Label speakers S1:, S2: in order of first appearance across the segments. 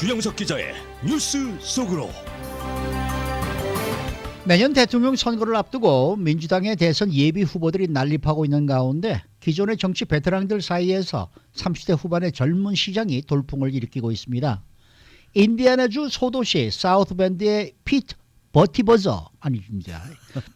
S1: 주영석 기자의 뉴스 속으로.
S2: 내년 대통령 선거를 앞두고 민주당의 대선 예비 후보들이 난립하고 있는 가운데 기존의 정치 베테랑들 사이에서 30대 후반의 젊은 시장이 돌풍을 일으키고 있습니다. 인디애나주 소도시 사우스밴드의 피트 버티버저 아닙니다.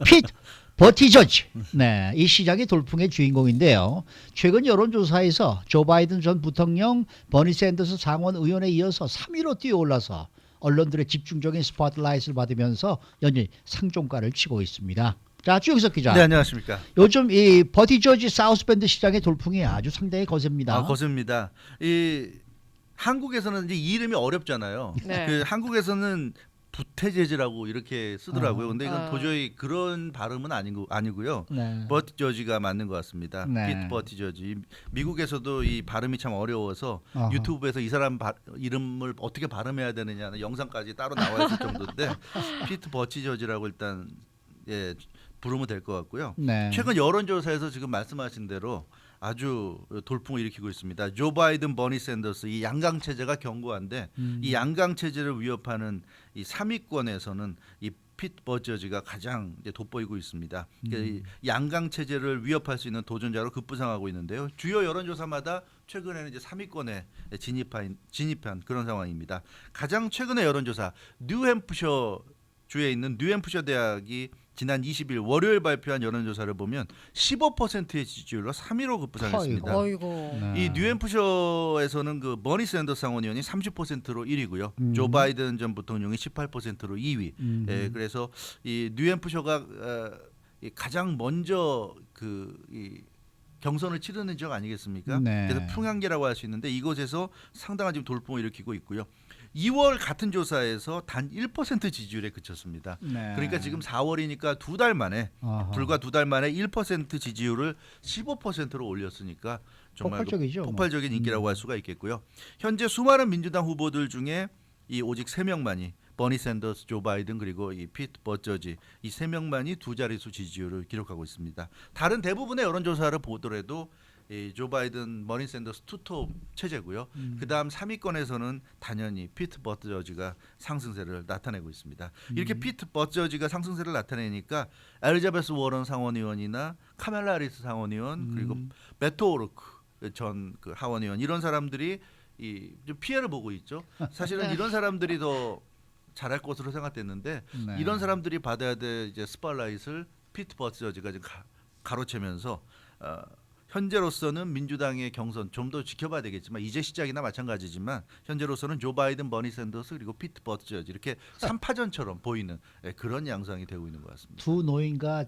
S2: 피트 버티저지. 네, 이 시장이 돌풍의 주인공인데요. 최근 여론조사에서 조 바이든 전 부통령, 버니 샌더스 상원 의원에 이어서 3위로 뛰어올라서 언론들의 집중적인 스포트라이트를 받으면서 연일 상종가를 치고 있습니다. 자, 주영석 기자.
S3: 네, 안녕하십니까.
S2: 요즘 이 버티저지 사우스밴드 시장의 돌풍이 아주 상당히 거셉니다.
S3: 거셉니다. 이 한국에서는 이제 이름이 어렵잖아요.
S4: 네.
S3: 그 한국에서는 부태제지라고 이렇게 쓰더라고요. 근데 이건 도저히 그런 발음은 아니고요.
S2: 네.
S3: 버티저지가 맞는 것 같습니다.
S2: 네.
S3: 피트 버티저지. 미국에서도 이 발음이 참 어려워서
S2: 어허.
S3: 유튜브에서 이 사람 이름을 어떻게 발음해야 되느냐는 영상까지 따로 나와 있을 정도인데 피트 버티저지라고 일단 부르면 될 것 같고요.
S2: 네.
S3: 최근 여론조사에서 지금 말씀하신 대로 아주 돌풍을 일으키고 있습니다. 조 바이든, 버니 샌더스 이 양강 체제가 견고한데 이 양강 체제를 위협하는 이 3위권에서는 이 피트 버티저지가 가장 이제 돋보이고 있습니다. 그러니까 이 양강 체제를 위협할 수 있는 도전자로 급부상하고 있는데요. 주요 여론조사마다 최근에는 이제 3위권에 진입한 그런 상황입니다. 가장 최근의 여론조사 뉴햄프셔 주에 있는 뉴햄프셔 대학이 지난 20일 월요일 발표한 여론조사를 보면 15%의 지지율로 3위로 급부상했습니다.
S4: 어이고.
S2: 네.
S3: 이 뉴햄프셔에서는 그 버니 샌더스 상원 의원이 30%로 1위고요. 조 바이든 전 부통령이 18%로 2위. 그래서 이 뉴햄프셔가 가장 먼저 이 경선을 치르는 지역 아니겠습니까?
S2: 네.
S3: 그래서 풍향계라고 할 수 있는데 이곳에서 상당한 지금 돌풍을 일으키고 있고요. 2월 같은 조사에서 단 1% 지지율에 그쳤습니다.
S2: 네.
S3: 그러니까 지금 4월이니까 두 달 만에
S2: 어허.
S3: 불과 두 달 만에 1% 지지율을 15%로 올렸으니까 정말
S2: 폭발적이죠,
S3: 폭발적인 인기라고 할 수가 있겠고요. 현재 수많은 민주당 후보들 중에 이 오직 3명만이 버니 샌더스, 조 바이든 그리고 이 피트 버티저지 이 3명만이 두 자릿수 지지율을 기록하고 있습니다. 다른 대부분의 여론조사를 보더라도 이 조 바이든, 버니 샌더스 투톱 체제고요. 그다음 3위권에서는 당연히 피트 버티저지가 상승세를 나타내고 있습니다. 이렇게 피트 버티저지가 상승세를 나타내니까 엘리자베스 워런 상원의원이나 카멜라 해리스 상원의원 그리고 베토 오르크 전 그 하원의원 이런 사람들이 좀 피해를 보고 있죠. 사실은
S4: 네.
S3: 이런 사람들이 더 잘할 것으로 생각됐는데
S2: 네.
S3: 이런 사람들이 받아야 될 이제 스팟라이트를 피트 버티저지가 지금 가로채면서 현재로서는 민주당의 경선 좀 더 지켜봐야 되겠지만 이제 시작이나 마찬가지지만 현재로서는 조 바이든, 버니 샌더스 그리고 피트 버티저지 이렇게 3파전처럼 보이는 그런 양상이 되고 있는 것 같습니다.
S2: 두 노인과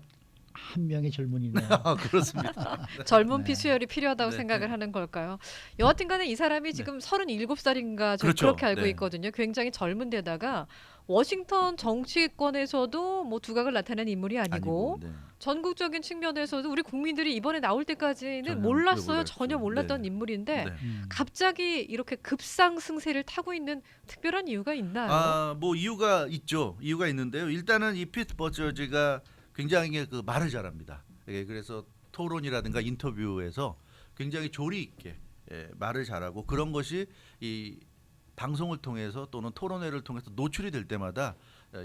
S2: 한 명의 젊은이네요.
S3: 그렇습니다.
S4: 젊은
S2: 네.
S4: 피 수혈이 필요하다고
S3: 네,
S4: 생각을
S3: 네.
S4: 하는 걸까요? 여하튼간에 이 사람이 지금 37살인가 저
S3: 그렇죠.
S4: 그렇게 알고
S3: 네.
S4: 있거든요. 굉장히 젊은 데다가 워싱턴 정치권에서도 뭐 두각을 나타낸 인물이 아니고
S3: 네.
S4: 전국적인 측면에서도 우리 국민들이 이번에 나올 때까지는
S3: 전혀
S4: 몰랐어요.
S3: 몰랐죠.
S4: 전혀 몰랐던
S3: 네.
S4: 인물인데
S3: 네.
S4: 갑자기 이렇게 급상승세를 타고 있는 특별한 이유가 있나요?
S3: 뭐 이유가 있죠. 이유가 있는데요. 일단은 이 피트 버티저지가 굉장히 그 말을 잘합니다. 그래서 토론이라든가 인터뷰에서 굉장히 조리 있게 말을 잘하고 그런 것이 이 방송을 통해서 또는 토론회를 통해서 노출이 될 때마다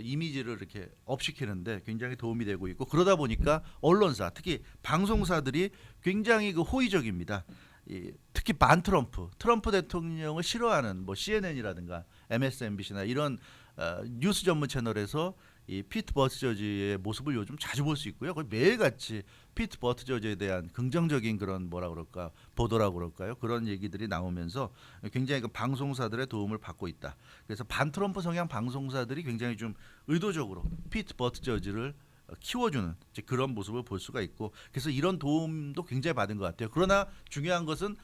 S3: 이미지를 이렇게 업시키는데 굉장히 도움이 되고 있고 그러다 보니까 언론사 특히 방송사들이 굉장히 그 호의적입니다. 특히 트럼프 대통령을 싫어하는 뭐 CNN이라든가 MSNBC나 이런 뉴스 전문 채널에서 이 피트 버티저지의 모습을 요즘 자주 볼 수 있고요. 거의 매일같이 피트 버티저지에 대한 긍정적인 그런 뭐라 그럴까 보도라고 그럴까요? 그런 얘기들이 나오면서 굉장히 그 방송사들의 도움을 받고 있다. 그래서 반트럼프 성향 방송사들이 굉장히 좀 의도적으로 피트 버티저지를 키워주는 이제 그런 모습을 볼 수가 있고 그래서 이런 도움도 굉장히 받은 것 같아요. 그러나 중요한 것은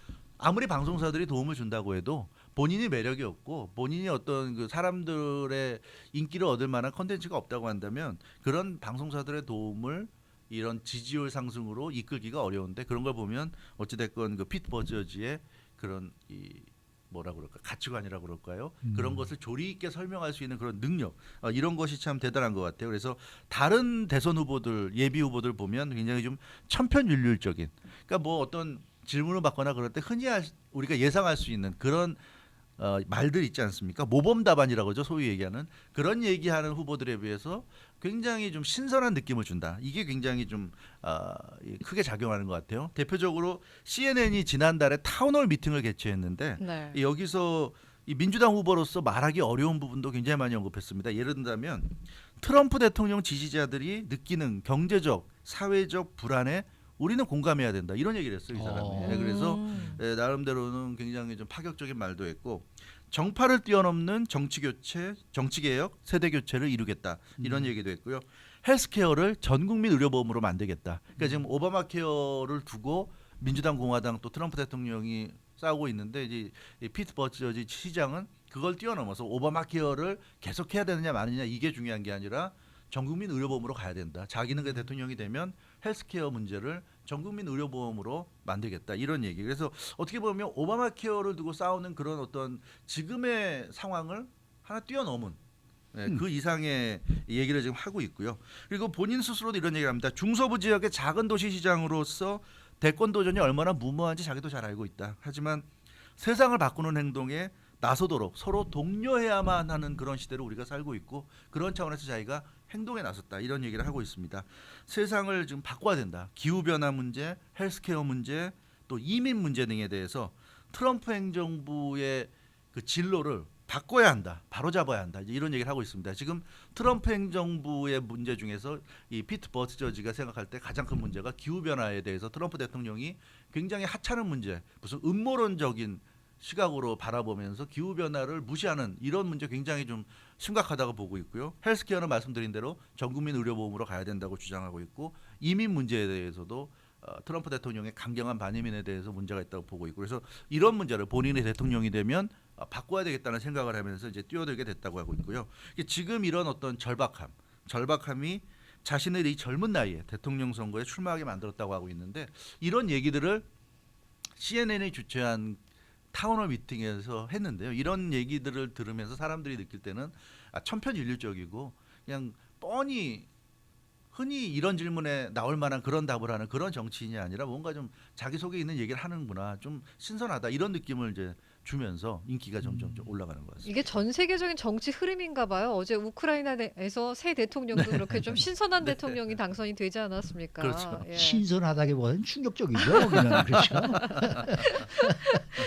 S3: 아무리 방송사들이 도움을 준다고 해도 본인이 매력이 없고 본인이 어떤 그 사람들의 인기를 얻을 만한 컨텐츠가 없다고 한다면 그런 방송사들의 도움을 이런 지지율 상승으로 이끌기가 어려운데 그런 걸 보면 어찌됐건 그 피트 버티저지의 그런 이 뭐라 그럴까 가치관이라고 그럴까요? 그런 것을 조리 있게 설명할 수 있는 그런 능력 이런 것이 참 대단한 것 같아요. 그래서 다른 대선 후보들 예비 후보들 보면 굉장히 좀 천편일률적인 그러니까 뭐 어떤 질문을 받거나 그럴 때 흔히 우리가 예상할 수 있는 그런 말들 있지 않습니까? 모범 답안이라고 하죠. 소위 얘기하는 그런 얘기하는 후보들에 비해서 굉장히 좀 신선한 느낌을 준다. 이게 굉장히 좀 크게 작용하는 것 같아요. 대표적으로 CNN이 지난달에 타운홀 미팅을 개최했는데
S4: 네.
S3: 여기서 이 민주당 후보로서 말하기 어려운 부분도 굉장히 많이 언급했습니다. 예를 들자면 트럼프 대통령 지지자들이 느끼는 경제적, 사회적 불안에 우리는 공감해야 된다. 이런 얘기를 했어요, 이 사람이. 네, 그래서 나름대로는 굉장히 좀 파격적인 말도 했고 정파를 뛰어넘는 정치 교체, 정치 개혁, 세대 교체를 이루겠다. 이런 얘기도 했고요. 헬스케어를 전 국민 의료보험으로 만들겠다. 그러니까 지금 오바마 케어를 두고 민주당, 공화당 또 트럼프 대통령이 싸우고 있는데 이제 이 피트 버티저지 시장은 그걸 뛰어넘어서 오바마 케어를 계속해야 되느냐 마느냐 이게 중요한 게 아니라 전 국민 의료보험으로 가야 된다. 자기는 그 대통령이 되면 헬스케어 문제를 전 국민 의료보험으로 만들겠다. 이런 얘기. 그래서 어떻게 보면 오바마 케어를 두고 싸우는 그런 어떤 지금의 상황을 하나 뛰어넘은 그 이상의 얘기를 지금 하고 있고요. 그리고 본인 스스로도 이런 얘기를 합니다. 중서부 지역의 작은 도시 시장으로서 대권 도전이 얼마나 무모한지 자기도 잘 알고 있다. 하지만 세상을 바꾸는 행동에 나서도록 서로 독려해야만 하는 그런 시대를 우리가 살고 있고 그런 차원에서 자기가 행동에 나섰다. 이런 얘기를 하고 있습니다. 세상을 지금 바꿔야 된다. 기후변화 문제, 헬스케어 문제, 또 이민 문제 등에 대해서 트럼프 행정부의 그 진로를 바꿔야 한다. 바로잡아야 한다. 이제 이런 얘기를 하고 있습니다. 지금 트럼프 행정부의 문제 중에서 이 피트 버티저지가 생각할 때 가장 큰 문제가 기후변화에 대해서 트럼프 대통령이 굉장히 하찮은 문제, 무슨 음모론적인 시각으로 바라보면서 기후변화를 무시하는 이런 문제 굉장히 좀 심각하다고 보고 있고요. 헬스케어는 말씀드린 대로 전국민 의료보험으로 가야 된다고 주장하고 있고 이민 문제에 대해서도 트럼프 대통령의 강경한 반이민에 대해서 문제가 있다고 보고 있고 그래서 이런 문제를 본인이 대통령이 되면 바꿔야 되겠다는 생각을 하면서 이제 뛰어들게 됐다고 하고 있고요. 지금 이런 어떤 절박함이 자신의 이 젊은 나이에 대통령 선거에 출마하게 만들었다고 하고 있는데 이런 얘기들을 CNN이 주최한 타운홀 미팅에서 했는데요. 이런 얘기들을 들으면서 사람들이 느낄 때는 천편일률적이고 그냥 뻔히 흔히 이런 질문에 나올 만한 그런 답을 하는 그런 정치인이 아니라 뭔가 좀 자기 속에 있는 얘기를 하는구나. 좀 신선하다. 이런 느낌을 이제 주면서 인기가 점점 좀 올라가는 것 같습니다.
S4: 이게 전 세계적인 정치 흐름인가 봐요. 어제 우크라이나에서 새 대통령도 그렇게 좀 신선한 대통령이 당선이 되지 않았습니까?
S3: 그렇죠.
S4: 예.
S2: 신선하다기보다는 충격적이죠. 여기는 그렇죠.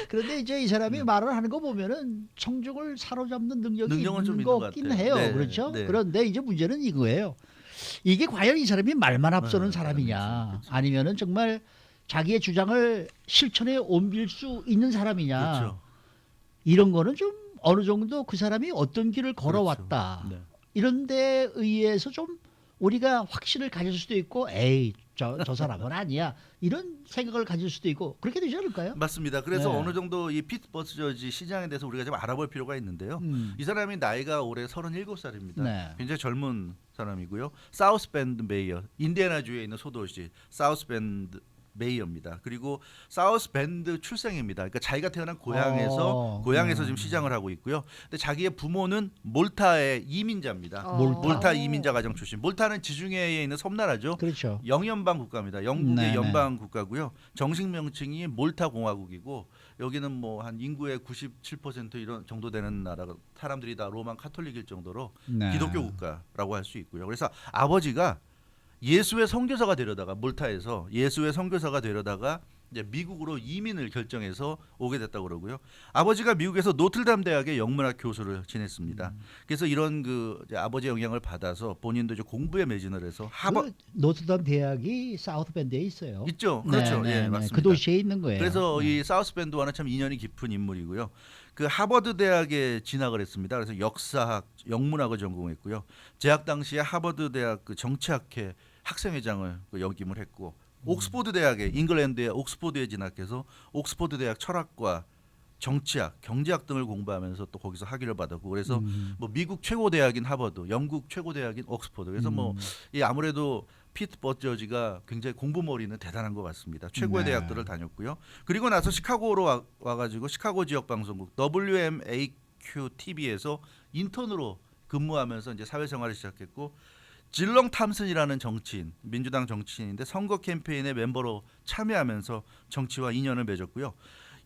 S2: 그런데 이제 이 사람이 말을 하는 거 보면은 청중을 사로잡는 능력이
S3: 능력은 좀
S2: 있는
S3: 있는 것
S2: 것 같긴
S3: 같아요.
S2: 해요.
S3: 네,
S2: 그렇죠.
S3: 네.
S2: 그런데 이제 문제는 이거예요. 이게 과연 이 사람이 말만 앞서는
S3: 사람이지,
S2: 사람이냐,
S3: 그렇죠.
S2: 아니면은 정말 자기의 주장을 실천에 옮길 수 있는 사람이냐.
S3: 그렇죠.
S2: 이런 거는 좀 어느 정도 그 사람이 어떤 길을 걸어왔다.
S3: 그렇죠. 네.
S2: 이런 데에 의해서 좀 우리가 확신을 가질 수도 있고 에이 저 사람은 아니야. 이런 생각을 가질 수도 있고 그렇게 되지 않을까요?
S3: 맞습니다. 그래서
S2: 네.
S3: 어느 정도 이 피트 버티저지 시장에 대해서 우리가 좀 알아볼 필요가 있는데요. 이 사람이 나이가 올해 37살입니다.
S2: 네.
S3: 굉장히 젊은 사람이고요. 사우스밴드 메이어, 인디애나주에 있는 소도시 사우스밴드 메이어입니다. 그리고 사우스밴드 출생입니다. 그러니까 자기가 태어난 고향에서 지금 시장을 하고 있고요. 근데 자기의 부모는 몰타의 이민자입니다. 몰타 이민자 가정 출신. 몰타는 지중해에 있는 섬나라죠.
S2: 그렇죠.
S3: 영연방 국가입니다. 영국의
S2: 네네.
S3: 연방 국가고요. 정식 명칭이 몰타 공화국이고 여기는 뭐 한 인구의 97% 이런 정도 되는 나라가 사람들이 다 로만 카톨릭일 정도로
S2: 네.
S3: 기독교 국가라고 할 수 있고요. 그래서 아버지가 예수의 선교사가 되려다가 몰타에서 예수의 선교사가 되려다가 이제 미국으로 이민을 결정해서 오게 됐다고 그러고요. 아버지가 미국에서 노틀담 대학의 영문학 교수를 지냈습니다. 그래서 이런 그 이제 아버지의 영향을 받아서 본인도 이제 공부에 매진을 해서
S2: 그 노트담 대학이 사우스밴드에 있어요.
S3: 있죠. 그렇죠.
S2: 네,
S3: 예,
S2: 네,
S3: 맞습니다.
S2: 그 도시에 있는 거예요.
S3: 그래서
S2: 네.
S3: 이 사우스밴드와는 참 인연이 깊은 인물이고요. 그 하버드 대학에 진학을 했습니다. 그래서 역사학, 영문학을 전공했고요. 재학 당시에 하버드 대학 그 정치학회 학생회장을 역임을 했고 옥스포드 대학에 잉글랜드의 옥스포드에 진학해서 옥스포드 대학 철학과 정치학, 경제학 등을 공부하면서 또 거기서 학위를 받았고 그래서 뭐 미국 최고 대학인 하버드, 영국 최고 대학인 옥스포드. 그래서 뭐 이 아무래도 피트 버티저지가 굉장히 공부머리는 대단한 것 같습니다. 최고의
S2: 네.
S3: 대학들을 다녔고요. 그리고 나서 시카고로 와가지고 시카고 지역 방송국 WMAQ TV에서 인턴으로 근무하면서 이제 사회생활을 시작했고 질렁 탐슨이라는 정치인, 민주당 정치인인데 선거 캠페인의 멤버로 참여하면서 정치와 인연을 맺었고요.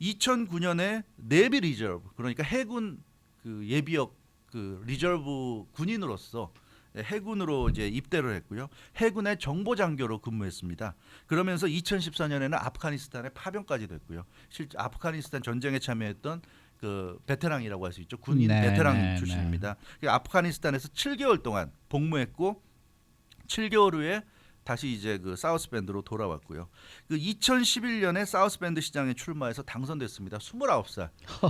S3: 2009년에 네비 리저브 그러니까 해군 그 예비역 그 리저브 군인으로서 해군으로 이제 입대를 했고요. 해군의 정보장교로 근무했습니다. 그러면서 2014년에는 아프가니스탄에 파병까지 됐고요. 실제 아프가니스탄 전쟁에 참여했던 그 베테랑이라고 할 수 있죠. 군인
S2: 네,
S3: 베테랑
S2: 네,
S3: 출신입니다. 아프가니스탄에서 7개월 동안 복무했고 7개월 후에 다시 이제 그 사우스밴드로 돌아왔고요. 그 2011년에 사우스밴드 시장에 출마해서 당선됐습니다. 29살,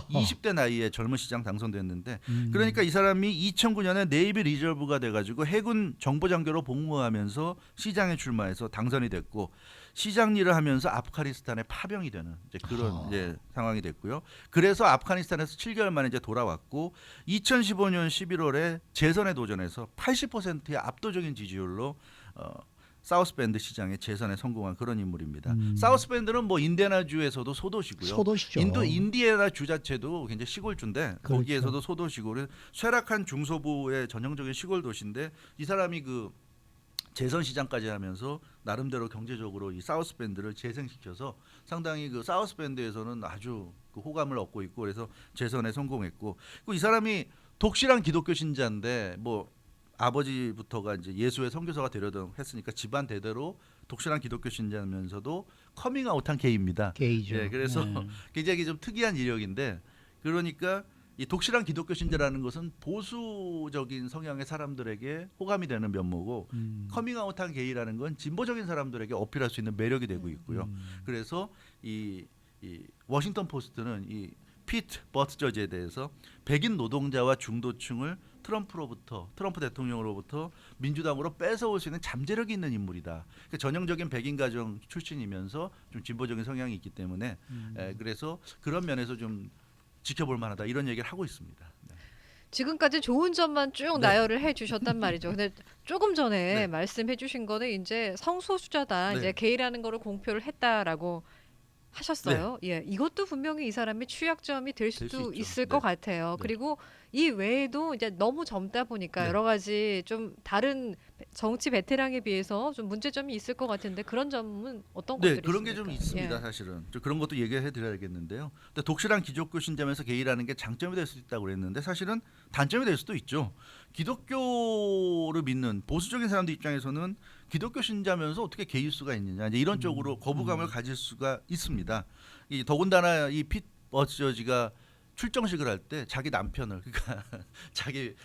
S3: 20대 나이에 젊은 시장 당선됐는데, 그러니까 이 사람이 2009년에 네이비 리저브가 돼가지고 해군 정보장교로 복무하면서 시장에 출마해서 당선이 됐고, 시장 일을 하면서 아프가니스탄에 파병이 되는 이제 그런 이제 상황이 됐고요. 그래서 아프가니스탄에서 7개월 만에 이제 돌아왔고, 2015년 11월에 재선에 도전해서 80%의 압도적인 지지율로 사우스밴드 시장의 재선에 성공한 그런 인물입니다. 사우스밴드는 뭐 인디애나주에서도 소도시고요.
S2: 소도시죠.
S3: 인디애나 주 자체도 굉장히 시골주인데
S2: 그렇죠.
S3: 거기에서도 소도시고 쇠락한 중서부의 전형적인 시골 도시인데 이 사람이 그 재선 시장까지 하면서 나름대로 경제적으로 이 사우스밴드를 재생시켜서 상당히 그 사우스밴드에서는 아주 그 호감을 얻고 있고 그래서 재선에 성공했고 이 사람이 독실한 기독교 신자인데 뭐 아버지부터가 이제 예수의 선교사가 되려던 했으니까 집안 대대로 독실한 기독교 신자면서도 커밍아웃한 게이입니다.
S2: 게이죠.
S3: 예, 그래서
S2: 네.
S3: 굉장히 좀 특이한 이력인데 그러니까 이 독실한 기독교 신자라는 것은 보수적인 성향의 사람들에게 호감이 되는 면모고 커밍아웃한 게이라는 건 진보적인 사람들에게 어필할 수 있는 매력이 되고 있고요. 그래서 이 워싱턴 포스트는 이 피트 버트저지에 대해서 백인 노동자와 중도층을 트럼프 대통령으로부터 민주당으로 뺏어올 수 있는 잠재력이 있는 인물이다. 그러니까 전형적인 백인 가정 출신이면서 좀 진보적인 성향이 있기 때문에 그래서 그런 면에서 좀 지켜볼 만하다 이런 얘기를 하고 있습니다. 네.
S4: 지금까지 좋은 점만 쭉
S3: 네.
S4: 나열을 해주셨단 말이죠. 근데 조금 전에
S3: 네.
S4: 말씀해주신 거는 이제 성소수자다,
S3: 네.
S4: 이제 게이라는 거를 공표를 했다라고 하셨어요. 예, 이것도 분명히 이 사람의 취약점이 될
S3: 수
S4: 수도
S3: 있죠.
S4: 있을
S3: 네.
S4: 것 같아요.
S3: 네.
S4: 그리고 이 외에도 이제 너무 젊다 보니까
S3: 네.
S4: 여러 가지 좀 다른 정치 베테랑에 비해서 좀 문제점이 있을 것 같은데 그런 점은 어떤
S3: 네,
S4: 것들이
S3: 그런 게
S4: 있습니까?
S3: 좀 있습니다.
S4: 예.
S3: 사실은 저 그런 것도 얘기해 드려야겠는데요. 근데 독실한 기독교 신자면서 게이라는 게 장점이 될 수 있다고 그랬는데 사실은 단점이 될 수도 있죠. 기독교를 믿는 보수적인 사람들 입장에서는 기독교 신자면서 어떻게 게이일 수가 있느냐 이제 이런 쪽으로 거부감을 가질 수가 있습니다. 이 더군다나 이 핏 버트저지가 출정식을 할 때 자기 남편을 그러니까 자기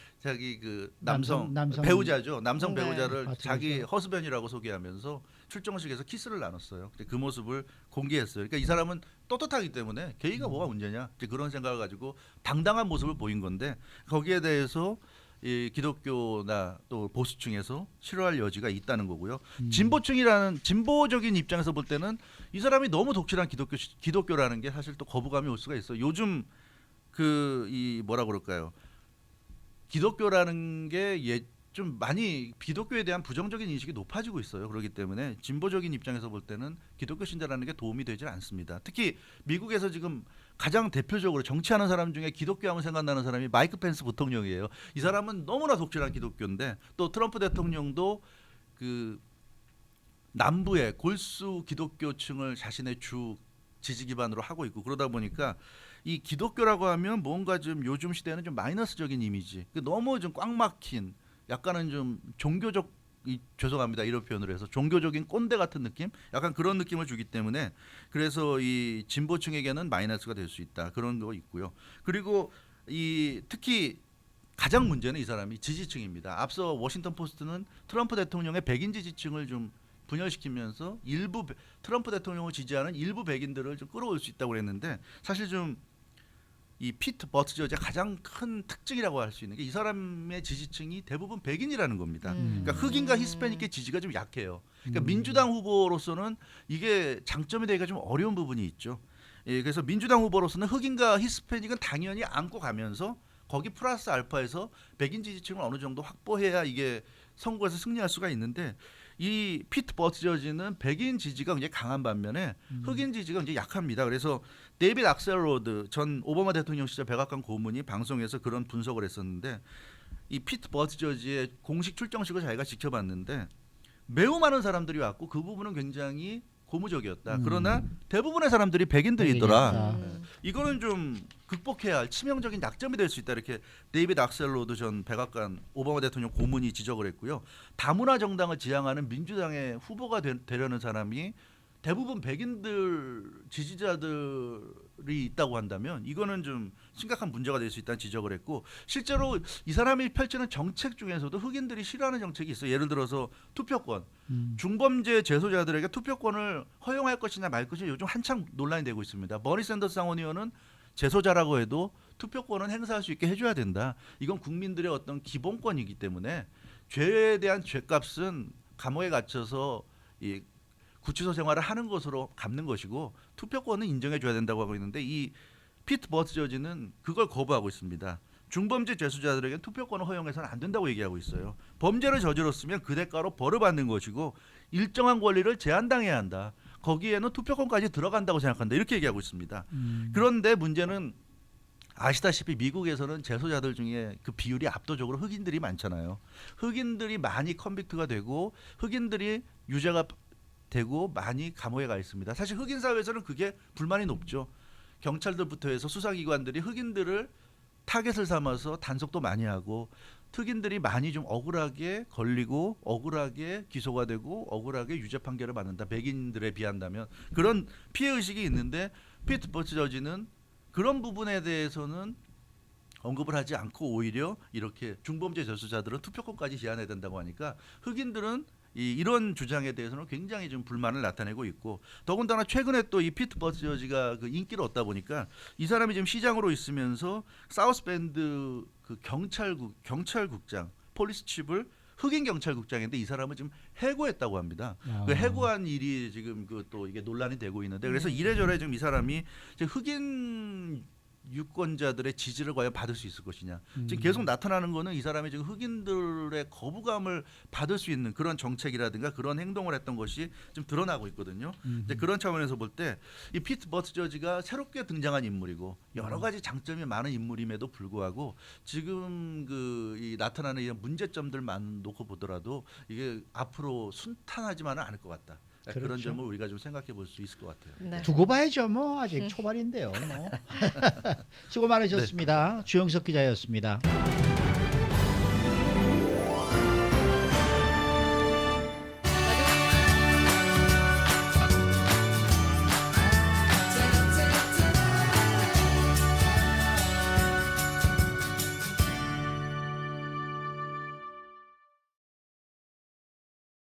S3: 그 남성 배우자죠. 남성
S4: 네.
S3: 배우자를
S2: 맞죠,
S3: 자기
S2: 맞죠.
S3: 허스밴이라고 소개하면서 출정식에서 키스를 나눴어요. 그 모습을 공개했어요. 그러니까 이 사람은 떳떳하기 때문에 게이가 뭐가 문제냐 이제 그런 생각을 가지고 당당한 모습을 보인 건데 거기에 대해서 이 기독교나 또 보수층에서 싫어할 여지가 있다는 거고요. 진보층이라는 진보적인 입장에서 볼 때는 이 사람이 너무 독실한 기독교라는 게 사실 또 거부감이 올 수가 있어요. 요즘 그 이 뭐라 그럴까요? 기독교라는 게 좀 많이 기독교에 대한 부정적인 인식이 높아지고 있어요. 그렇기 때문에 진보적인 입장에서 볼 때는 기독교 신자라는 게 도움이 되질 않습니다. 특히 미국에서 지금 가장 대표적으로 정치하는 사람 중에 기독교 하면 생각나는 사람이 마이크 펜스 부통령이에요. 이 사람은 너무나 독실한 기독교인데 또 트럼프 대통령도 그 남부의 골수 기독교층을 자신의 주 지지 기반으로 하고 있고 그러다 보니까 이 기독교라고 하면 뭔가 좀 요즘 시대에는 좀 마이너스적인 이미지, 너무 좀 꽉 막힌 약간은 좀 종교적 죄송합니다 이런 표현을 해서 종교적인 꼰대 같은 느낌, 약간 그런 느낌을 주기 때문에 그래서 이 진보층에게는 마이너스가 될 수 있다 그런 거 있고요. 그리고 이 특히 가장 문제는 이 사람이 지지층입니다. 앞서 워싱턴 포스트는 트럼프 대통령의 백인 지지층을 좀 분열시키면서 일부 트럼프 대통령을 지지하는 일부 백인들을 좀 끌어올 수 있다고 그랬는데 사실 좀 이 피트 버트저지의 가장 큰 특징이라고 할 수 있는 게 이 사람의 지지층이 대부분 백인이라는 겁니다. 그러니까 흑인과 히스패닉의 지지가 좀 약해요. 그러니까 민주당 후보로서는 이게 장점이 되기가 좀 어려운 부분이 있죠. 예, 그래서 민주당 후보로서는 흑인과 히스패닉은 당연히 안고 가면서 거기 플러스 알파에서 백인 지지층을 어느 정도 확보해야 이게 선거에서 승리할 수가 있는데 이 피트 버트저지는 백인 지지가 굉장히 강한 반면에 흑인 지지가 굉장히 약합니다. 그래서 데이빗 악셀로드 전 오바마 대통령 시절 백악관 고문이 방송에서 그런 분석을 했었는데 이 피트 버트저지의 공식 출정식을 자기가 지켜봤는데 매우 많은 사람들이 왔고 그 부분은 굉장히 고무적이었다. 그러나 대부분의 사람들이 백인들이더라. 이거는 좀 극복해야 할 치명적인 약점이 될 수 있다. 이렇게 데이비드 악셀로드 전 백악관 오바마 대통령 고문이 지적을 했고요. 다문화 정당을 지향하는 민주당의 후보가 되려는 사람이 대부분 백인들 지지자들이 있다고 한다면 이거는 좀 심각한 문제가 될 수 있다는 지적을 했고, 실제로 이 사람이 펼치는 정책 중에서도 흑인들이 싫어하는 정책이 있어요. 예를 들어서 투표권. 중범죄 재소자들에게 투표권을 허용할 것이냐 말 것이냐 요즘 한창 논란이 되고 있습니다. 버니 샌더스 상원 의원은 재소자라고 해도 투표권은 행사할 수 있게 해줘야 된다. 이건 국민들의 어떤 기본권이기 때문에 죄에 대한 죄값은 감옥에 갇혀서 이 구치소 생활을 하는 것으로 갚는 것이고 투표권은 인정해줘야 된다고 하고 있는데, 이 피트 버티저지는 그걸 거부하고 있습니다. 중범죄 재수자들에게 투표권을 허용해서는 안 된다고 얘기하고 있어요. 범죄를 저질렀으면 그 대가로 벌을 받는 것이고 일정한 권리를 제한당해야 한다. 거기에는 투표권까지 들어간다고 생각한다. 이렇게 얘기하고 있습니다. 그런데 문제는 아시다시피 미국에서는 재소자들 중에 그 비율이 압도적으로 흑인들이 많잖아요. 흑인들이 많이 컨빅트가 되고 흑인들이 유죄가 되고 많이 감옥에 가 있습니다. 사실 흑인 사회에서는 그게 불만이 높죠. 경찰들부터 해서 수사기관들이 흑인들을 타겟을 삼아서 단속도 많이 하고 흑인들이 많이 좀 억울하게 걸리고 억울하게 기소가 되고 억울하게 유죄 판결을 받는다. 백인들에 비한다면 그런 피해 의식이 있는데 피트 버티저지는 그런 부분에 대해서는 언급을 하지 않고 오히려 이렇게 중범죄 재수자들은 투표권까지 제한해야 된다고 하니까 흑인들은 이런 주장에 대해서는 굉장히 좀 불만을 나타내고 있고, 더군다나 최근에 또 이 피트 버티저지가 그 인기를 얻다 보니까 이 사람이 지금 시장으로 있으면서 사우스밴드 그 경찰국장 폴리스 칩을 흑인 경찰국장인데 이 사람은 지금 해고했다고 합니다. 그 해고한 일이 지금 그 또 이게 논란이 되고 있는데, 그래서 이래저래 지금 이 사람이 지금 흑인 유권자들의 지지를 과연 받을 수 있을 것이냐. 지금 계속 나타나는 거는 이 사람이 지금 흑인들의 거부감을 받을 수 있는 그런 정책이라든가 그런 행동을 했던 것이 좀 드러나고 있거든요. 이제 그런 차원에서 볼 때 이 피트 버티저지가 새롭게 등장한 인물이고 여러 가지 장점이 많은 인물임에도 불구하고 지금 이 나타나는 이런 문제점들만 놓고 보더라도 이게 앞으로 순탄하지만은 않을 것 같다. 그런
S2: 그렇죠.
S3: 점을 우리가 좀 생각해 볼 수 있을 것 같아요.
S4: 네.
S2: 두고 봐야죠. 뭐 아직 초반인데요. 뭐. 수고 많으셨습니다. 주영석 기자였습니다.